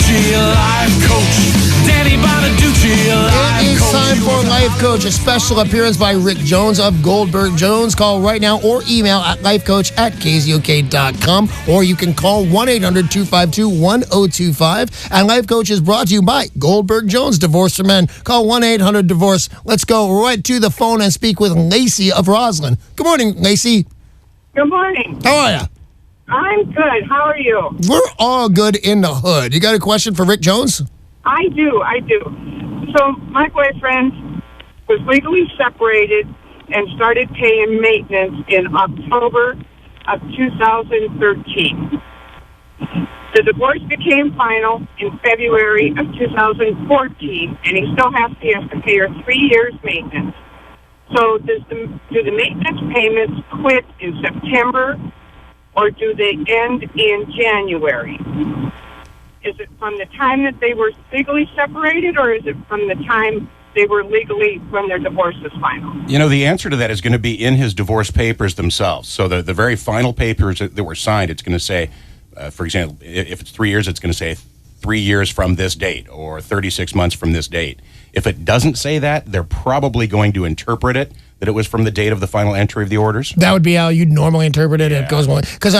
Bonaduce, life coach. Danny Bonaduce, life It is coach. time for Life Coach, a special appearance by Rick Jones of Goldberg Jones. Call right now or email at lifecoach@KZOK.com, or you can call 1-800-252-1025. And Life Coach is brought to you by Goldberg Jones, Divorce for Men. Call 1-800-DIVORCE. Let's go right to the phone and speak with Lacey of Roslyn. Good morning, Lacey. Good morning. How are you? I'm good. How are you? We're all good in the hood. You got a question for Rick Jones? I do. So my boyfriend was legally separated and started paying maintenance in October of 2013. The divorce became final in February of 2014, and he still has to pay her 3 years maintenance. So do the maintenance payments quit in September, or do they end in January? Is it from the time that they were legally separated, or is it from the time they were legally when their divorce is final? You know, the answer to that is going to be in his divorce papers themselves. So the very final papers that were signed, it's going to say, for example, if it's 3 years, it's going to say 3 years from this date or 36 months from this date. If it doesn't say that, they're probably going to interpret it that it was from the date of the final entry of the orders. That would be how you'd normally interpret it. Yeah. It goes one. Because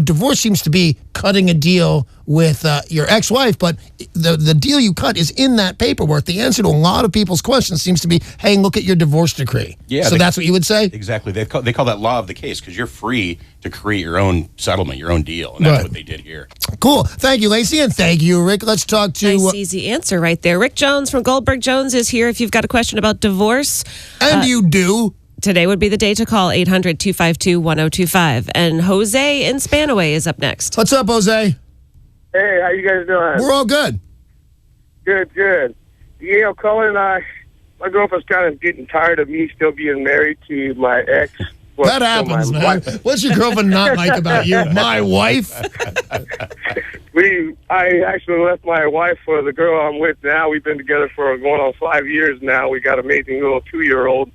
divorce seems to be cutting a deal with your ex-wife, but the deal you cut is in that paperwork. The answer to a lot of people's questions seems to be, hey, look at your divorce decree. Yeah. So that's what you would say? Exactly. They call that law of the case, because you're free to create your own settlement, your own deal, and that's what they did here. Cool. Thank you, Lacey, and thank you, Rick. Let's talk to... Nice, easy answer right there. Rick Jones from Goldberg Jones is here if you've got a question about divorce. And you do. Today would be the day to call 800-252-1025. And Jose in Spanaway is up next. What's up, Jose? Hey, how you guys doing? We're all good. Good. You know, Colin, my girlfriend's kind of getting tired of me still being married to my ex. That happens, man. What's your girlfriend not like about you? My wife? I actually left my wife for the girl I'm with now. We've been together for going on 5 years now. We got an amazing little 2-year-old.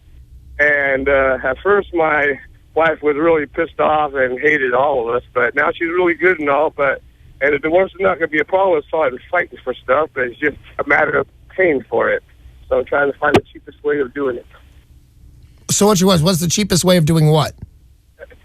And at first, my wife was really pissed off and hated all of us. But now she's really good and all. And the divorce is not going to be a problem. It's all fighting for stuff. But it's just a matter of paying for it. So I'm trying to find the cheapest way of doing it. So what's the cheapest way of doing what?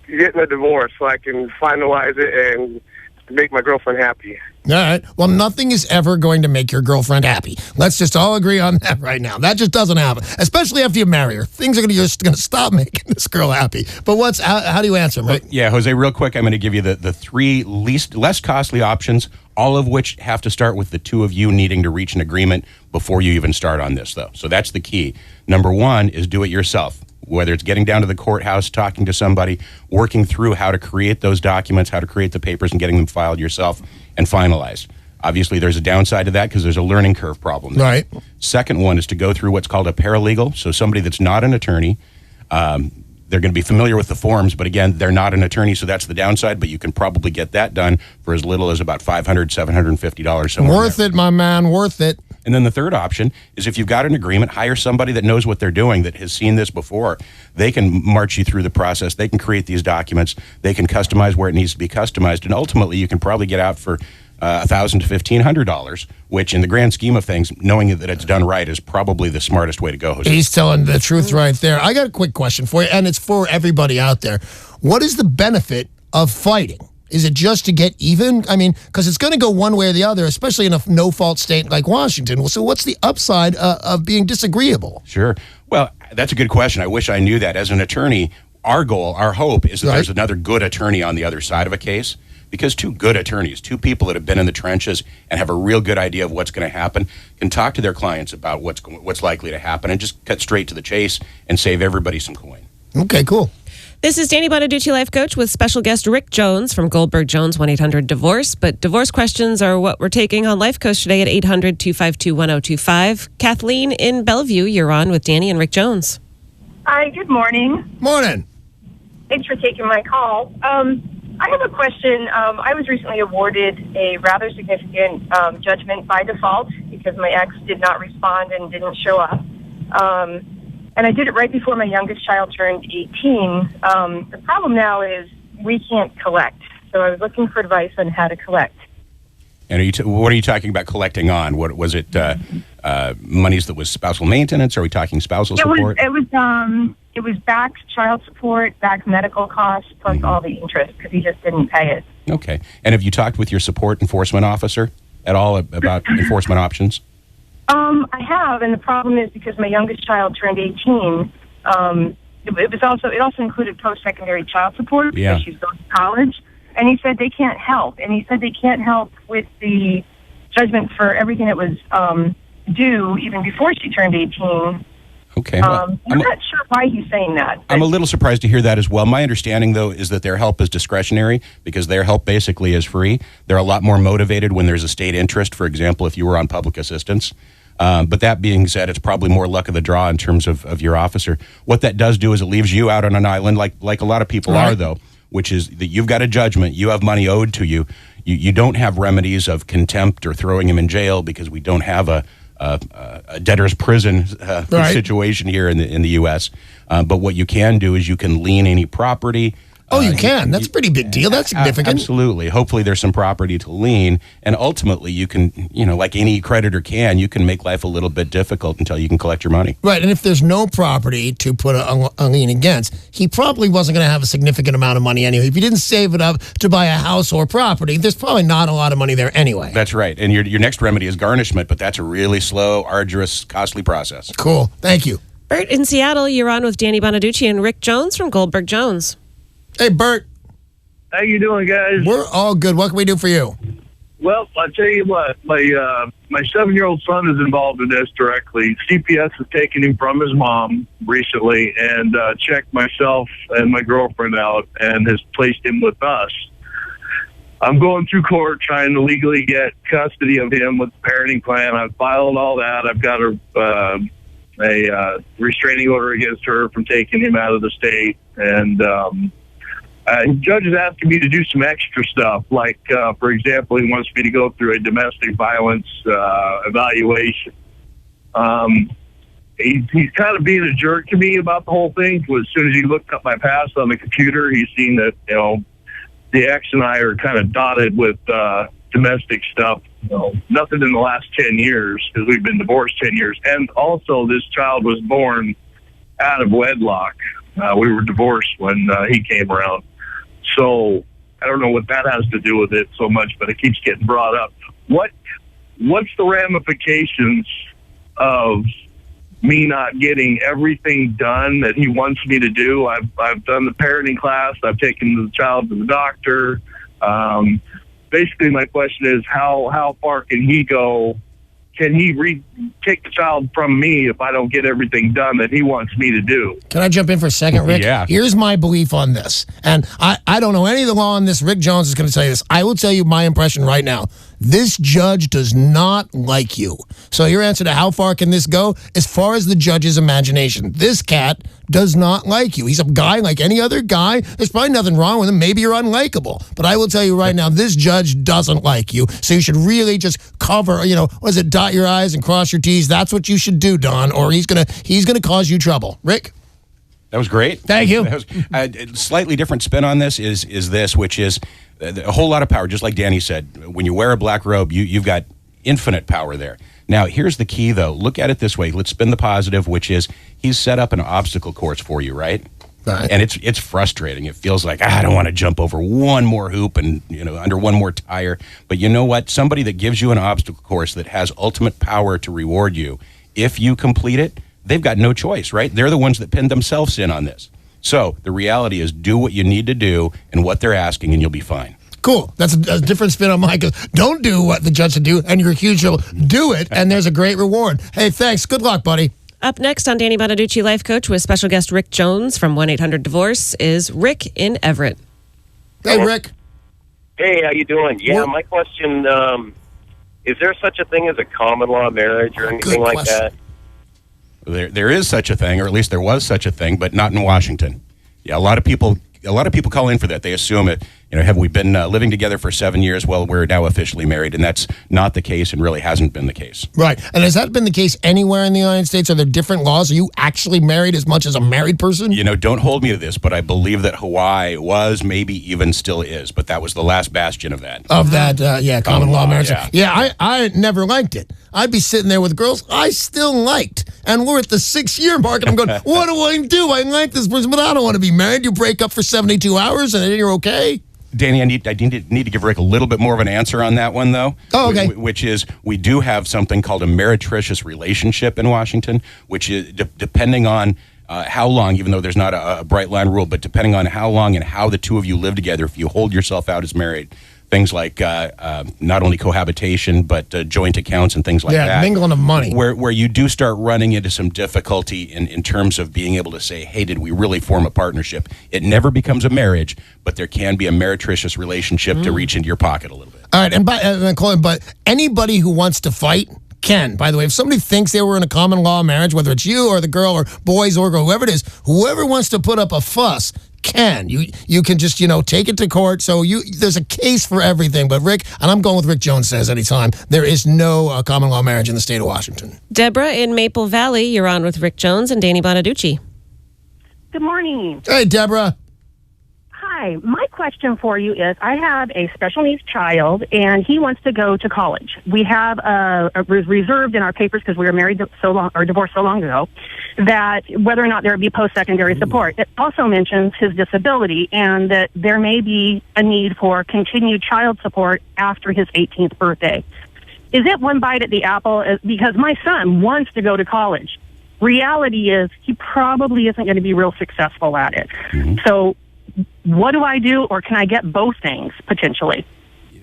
Getting a divorce so I can finalize it and make my girlfriend happy. All right. Well, nothing is ever going to make your girlfriend happy. Let's just all agree on that right now. That just doesn't happen, especially after you marry her. Things are just going to stop making this girl happy. But how do you answer, Mike? Yeah, Jose, real quick, I'm going to give you the three less costly options, all of which have to start with the two of you needing to reach an agreement before you even start on this, though. So that's the key. Number one is do it yourself. Whether it's getting down to the courthouse, talking to somebody, working through how to create those documents, how to create the papers, and getting them filed yourself and finalized. Obviously, there's a downside to that because there's a learning curve problem there. Right. Second one is to go through what's called a paralegal, so somebody that's not an attorney. They're going to be familiar with the forms, but again, they're not an attorney, so that's the downside, but you can probably get that done for as little as about $500, $750. Worth it, my man, worth it. And then the third option is if you've got an agreement, hire somebody that knows what they're doing, that has seen this before. They can march you through the process. They can create these documents. They can customize where it needs to be customized. And ultimately, you can probably get out for $1,000 to $1,500, which in the grand scheme of things, knowing that it's done right is probably the smartest way to go, Jose. He's telling the truth right there. I got a quick question for you, and it's for everybody out there. What is the benefit of fighting? Is it just to get even? I mean, because it's going to go one way or the other, especially in a no-fault state like Washington. So what's the upside of being disagreeable? Sure. Well, that's a good question. I wish I knew that. As an attorney, our goal, our hope is that there's another good attorney on the other side of a case. Because two good attorneys, two people that have been in the trenches and have a real good idea of what's going to happen, can talk to their clients about what's likely to happen and just cut straight to the chase and save everybody some coin. Okay, cool. This is Danny Bonaduce, Life Coach, with special guest Rick Jones from Goldberg Jones, 1-800-DIVORCE. But divorce questions are what we're taking on Life Coach today at 800-252-1025. Kathleen in Bellevue, you're on with Danny and Rick Jones. Hi, good morning. Morning. Thanks for taking my call. I have a question. I was recently awarded a rather significant judgment by default because my ex did not respond and didn't show up. And I did it right before my youngest child turned 18. The problem now is we can't collect. So I was looking for advice on how to collect. And what are you talking about collecting on? What was it? Monies that was spousal maintenance? Are we talking spousal support? It was back child support, back medical costs, plus all the interest because he just didn't pay it. Okay. And have you talked with your support enforcement officer at all about enforcement options? I have, and the problem is because my youngest child turned 18. It also included post-secondary child support because she's going to college. And he said they can't help. And he said they can't help with the judgment for everything that was due even before she turned 18. Okay. Well, I'm not sure why he's saying that. I'm a little surprised to hear that as well. My understanding, though, is that their help is discretionary because their help basically is free. They're a lot more motivated when there's a state interest, for example, if you were on public assistance. But that being said, it's probably more luck of the draw in terms of your officer. What that does do is it leaves you out on an island like a lot of people are, though, which is that you've got a judgment, you have money owed to you. You don't have remedies of contempt or throwing him in jail because we don't have a debtor's prison situation here in the U.S. But what you can do is you can lien any property. Oh, you can. That's a pretty big deal. That's significant. Absolutely. Hopefully there's some property to lien, and ultimately you can, like any creditor can, you can make life a little bit difficult until you can collect your money. Right, and if there's no property to put a lien against, he probably wasn't going to have a significant amount of money anyway. If he didn't save it up to buy a house or property, there's probably not a lot of money there anyway. That's right, and your next remedy is garnishment, but that's a really slow, arduous, costly process. Cool. Thank you. Bert, in Seattle, you're on with Danny Bonaduce and Rick Jones from Goldberg Jones. Hey, Bert. How you doing, guys? We're all good. What can we do for you? Well, I'll tell you what. My 7-year-old son is involved in this directly. CPS has taken him from his mom recently and checked myself and my girlfriend out and has placed him with us. I'm going through court trying to legally get custody of him with the parenting plan. I've filed all that. I've got a restraining order against her from taking him out of the state. And the judge is asking me to do some extra stuff. Like, for example, he wants me to go through a domestic violence evaluation. He's kind of being a jerk to me about the whole thing. As soon as he looked up my past on the computer, he's seen that, the ex and I are kind of dotted with domestic stuff. Nothing in the last 10 years because we've been divorced 10 years. And also this child was born out of wedlock. We were divorced when he came around. So I don't know what that has to do with it so much, but it keeps getting brought up. What's the ramifications of me not getting everything done that he wants me to do? I've done the parenting class. I've taken the child to the doctor. Basically, my question is how far can he go? Can he take the child from me if I don't get everything done that he wants me to do? Can I jump in for a second, Rick? Yeah. Here's my belief on this. And I don't know any of the law on this. Rick Jones is going to tell you this. I will tell you my impression right now. This judge does not like you. So your answer to how far can this go? As far as the judge's imagination. This cat does not like you. He's a guy like any other guy. There's probably nothing wrong with him. Maybe you're unlikable. But I will tell you right now, this judge doesn't like you. So you should really just cover, dot your I's and cross your T's. That's what you should do, Don, or he's gonna cause you trouble. Rick? That was great. Thank you. That was, a slightly different spin on this is this, which is a whole lot of power. Just like Danny said, when you wear a black robe, you've got infinite power there. Now, here's the key, though. Look at it this way. Let's spin the positive, which is he's set up an obstacle course for you, right? Right. And it's frustrating. It feels like, I don't want to jump over one more hoop and, under one more tire. But you know what? Somebody that gives you an obstacle course that has ultimate power to reward you, if you complete it, they've got no choice, right? They're the ones that pinned themselves in on this. So the reality is do what you need to do and what they're asking, and you'll be fine. Cool. That's a different spin on mine, because don't do what the judge should do, and you're accused you'll do it, and there's a great reward. Hey, thanks. Good luck, buddy. Up next on Danny Bonaduce Life Coach with special guest Rick Jones from 1-800-DIVORCE is Rick in Everett. Hey, Rick. Hey, how you doing? Yeah, my question, is there such a thing as a common law marriage or anything like that? There is such a thing, or at least there was such a thing, but not in Washington. Yeah, a lot of people call in for that. They assume have we been living together for 7 years? Well, we're now officially married, and that's not the case and really hasn't been the case. Right. And has that been the case anywhere in the United States? Are there different laws? Are you actually married as much as a married person? Don't hold me to this, but I believe that Hawaii was, maybe even still is, but that was the last bastion of that. Common law marriage. Yeah. I never liked it. I'd be sitting there with girls I still liked, and we're at the 6-year mark, and I'm going, what do I do? I like this person, but I don't want to be married. You break up for 72 hours, and then you're okay? Danny, I need to give Rick a little bit more of an answer on that one, though. Oh, okay. Which is, we do have something called a meretricious relationship in Washington, which is depending on how long, even though there's not a bright line rule, but depending on how long and how the two of you live together, if you hold yourself out as married, things like not only cohabitation, but joint accounts and things like that. Yeah, mingling of money. Where you do start running into some difficulty in terms of being able to say, hey, did we really form a partnership? It never becomes a marriage, but there can be a meretricious relationship to reach into your pocket a little bit. All right, Colin, but anybody who wants to fight can. By the way, if somebody thinks they were in a common law marriage, whether it's you or the girl or boys or girl, whoever it is, whoever wants to put up a fuss can. You can just, take it to court. So there's a case for everything. But Rick, and I'm going with Rick Jones says anytime, there is no common law marriage in the state of Washington. Deborah in Maple Valley, you're on with Rick Jones and Danny Bonaduce. Good morning. Hey, Deborah. Hi. My question for you is, I have a special needs child, and he wants to go to college. We have reserved in our papers, because we were married so long, or divorced so long ago, that whether or not there would be post-secondary support. It also mentions his disability, and that there may be a need for continued child support after his 18th birthday. Is it one bite at the apple? Because my son wants to go to college. Reality is, he probably isn't going to be real successful at it. So what do I do, or can I get both things potentially?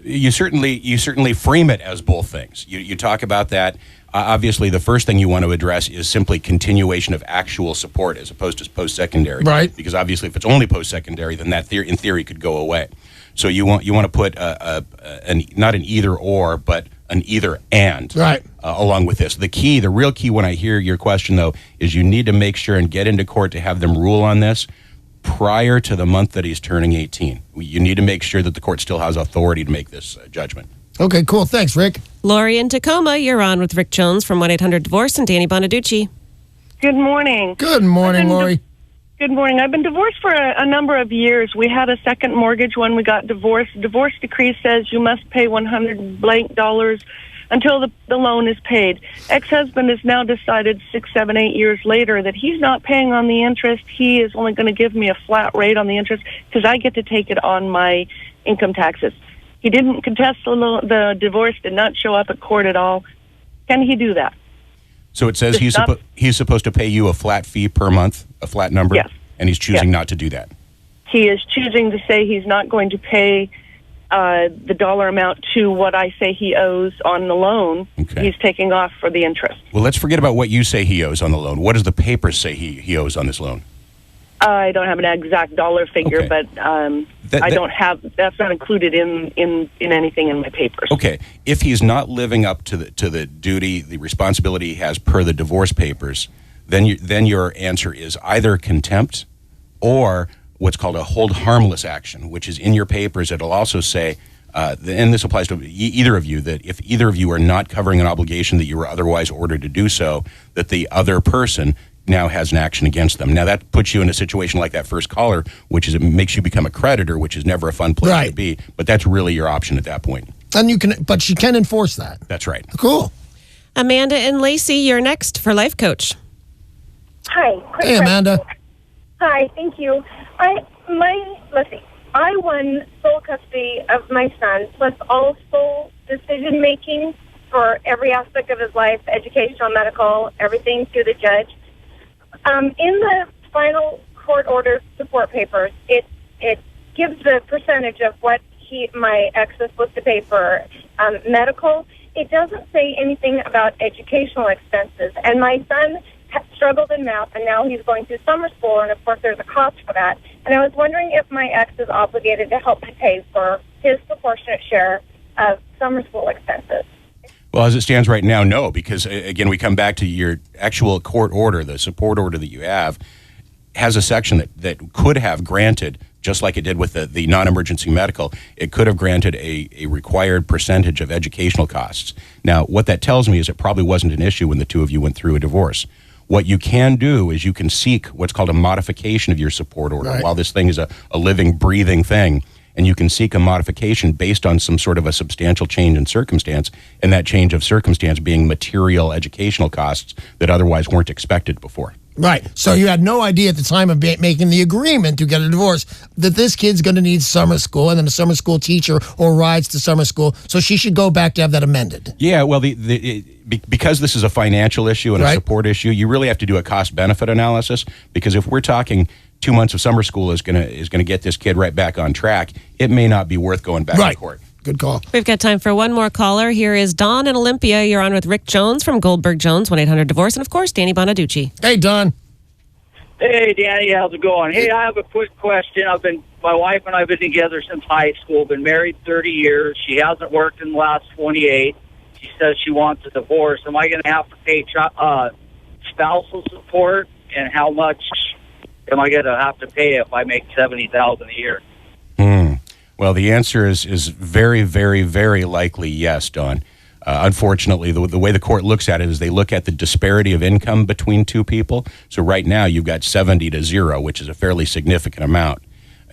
You certainly frame it as both things. You talk about that. Obviously, the first thing you want to address is simply continuation of actual support as opposed to post-secondary. Right. Because obviously, if it's only post-secondary, then that in theory could go away. So you want to put not an either or, but an either and along with this. The real key when I hear your question, though, is you need to make sure and get into court to have them rule on this prior to the month that he's turning 18. You need to make sure that the court still has authority to make this judgment. Okay, cool. Thanks, Rick. Lori in Tacoma, you're on with Rick Jones from 1-800-DIVORCE and Danny Bonaduce. Good morning. Good morning, Lori. Good morning. I've been divorced for a number of years. We had a second mortgage when we got divorced. The divorce decree says you must pay $100 blank until the loan is paid. Ex-husband has now decided 6, 7, 8 years later that he's not paying on the interest. He is only going to give me a flat rate on the interest because I get to take it on my income taxes. He didn't contest the divorce, did not show up at court at all. Can he do that? So it says he's supposed to pay you a flat fee per month, a flat number? Yes. And he's choosing not to do that? He is choosing to say he's not going to pay the dollar amount to what I say he owes on the loan. Okay. He's taking off for the interest. Well, let's forget about what you say he owes on the loan. What does the paper say he owes on this loan? I don't have an exact dollar figure, Okay. but I don't have. That's not included in anything in my papers. Okay, if he's not living up to the duty, the responsibility he has per the divorce papers, then your answer is either contempt or what's called a hold harmless action, which is in your papers. It'll also say, and this applies to either of you, that if either of you are not covering an obligation that you were otherwise ordered to do so, that the other person now has an action against them. Now that puts you in a situation like that first caller, which is it makes you become a creditor, which is never a fun place to be. But that's really your option at that point. And but she can enforce that. That's right. Cool. Amanda and Lacey, you're next for Life Coach. Hi. Hey, Amanda. Hi, thank you. Let's see. I won sole custody of my son, plus all sole decision making for every aspect of his life, educational, medical, everything through the judge. In the final court order support papers, it gives the percentage of what my ex is supposed to pay for medical. It doesn't say anything about educational expenses. And my son struggled in math, and now he's going through summer school, and of course there's a cost for that. And I was wondering if my ex is obligated to help me pay for his proportionate share of summer school expenses. Well, as it stands right now, no, because, again, we come back to your actual court order, the support order that you have, has a section that could have granted, just like it did with the non-emergency medical, it could have granted a required percentage of educational costs. Now, what that tells me is it probably wasn't an issue when the two of you went through a divorce. What you can do is you can seek what's called a modification of your support order. Right. While this thing is a living, breathing thing, and you can seek a modification based on some sort of a substantial change in circumstance, and that change of circumstance being material educational costs that otherwise weren't expected before. Right. So you had no idea at the time of making the agreement to get a divorce that this kid's going to need summer school, and then a summer school teacher or rides to summer school, so she should go back to have that amended. Yeah, well, because this is a financial issue and a support issue, you really have to do a cost-benefit analysis, because if we're talking 2 months of summer school is going to get this kid right back on track, it may not be worth going back to court. Good call. We've got time for one more caller. Here is Don in Olympia. You're on with Rick Jones from Goldberg Jones, 1-800-DIVORCE, and of course, Danny Bonaduce. Hey, Don. Hey, Danny, how's it going? Hey, I have a quick question. My wife and I have been together since high school, been married 30 years. She hasn't worked in the last 28. She says she wants a divorce. Am I going to have to pay spousal support, and how much am I going to have to pay if I make $70,000 a year? Well, the answer is very, very, very likely yes, Don. Unfortunately, the way the court looks at it is they look at the disparity of income between two people. So right now you've got 70 to 0, which is a fairly significant amount.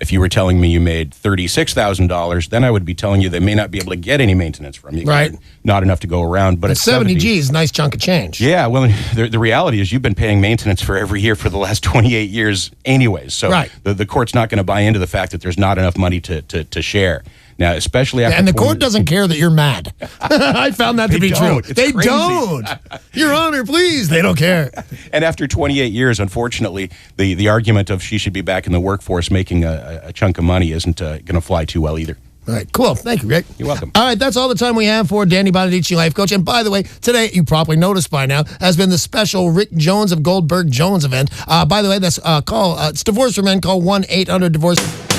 If you were telling me you made $36,000, then I would be telling you they may not be able to get any maintenance from you. Right. Not enough to go around. But at 70 G's, nice chunk of change. Yeah, well, the reality is you've been paying maintenance for every year for the last 28 years anyways. So the court's not going to buy into the fact that there's not enough money to share. Now, especially after... And the court doesn't care that you're mad. I found that to be true. They don't. Your Honor, please. They don't care. And after 28 years, unfortunately, the argument of she should be back in the workforce making a chunk of money isn't going to fly too well either. All right, cool. Thank you, Rick. You're welcome. All right, that's all the time we have for Danny Bonaduce, Life Coach. And by the way, today, you probably noticed by now, has been the special Rick Jones of Goldberg Jones event. By the way, that's it's Divorce for Men. Call 1-800-DIVORCE.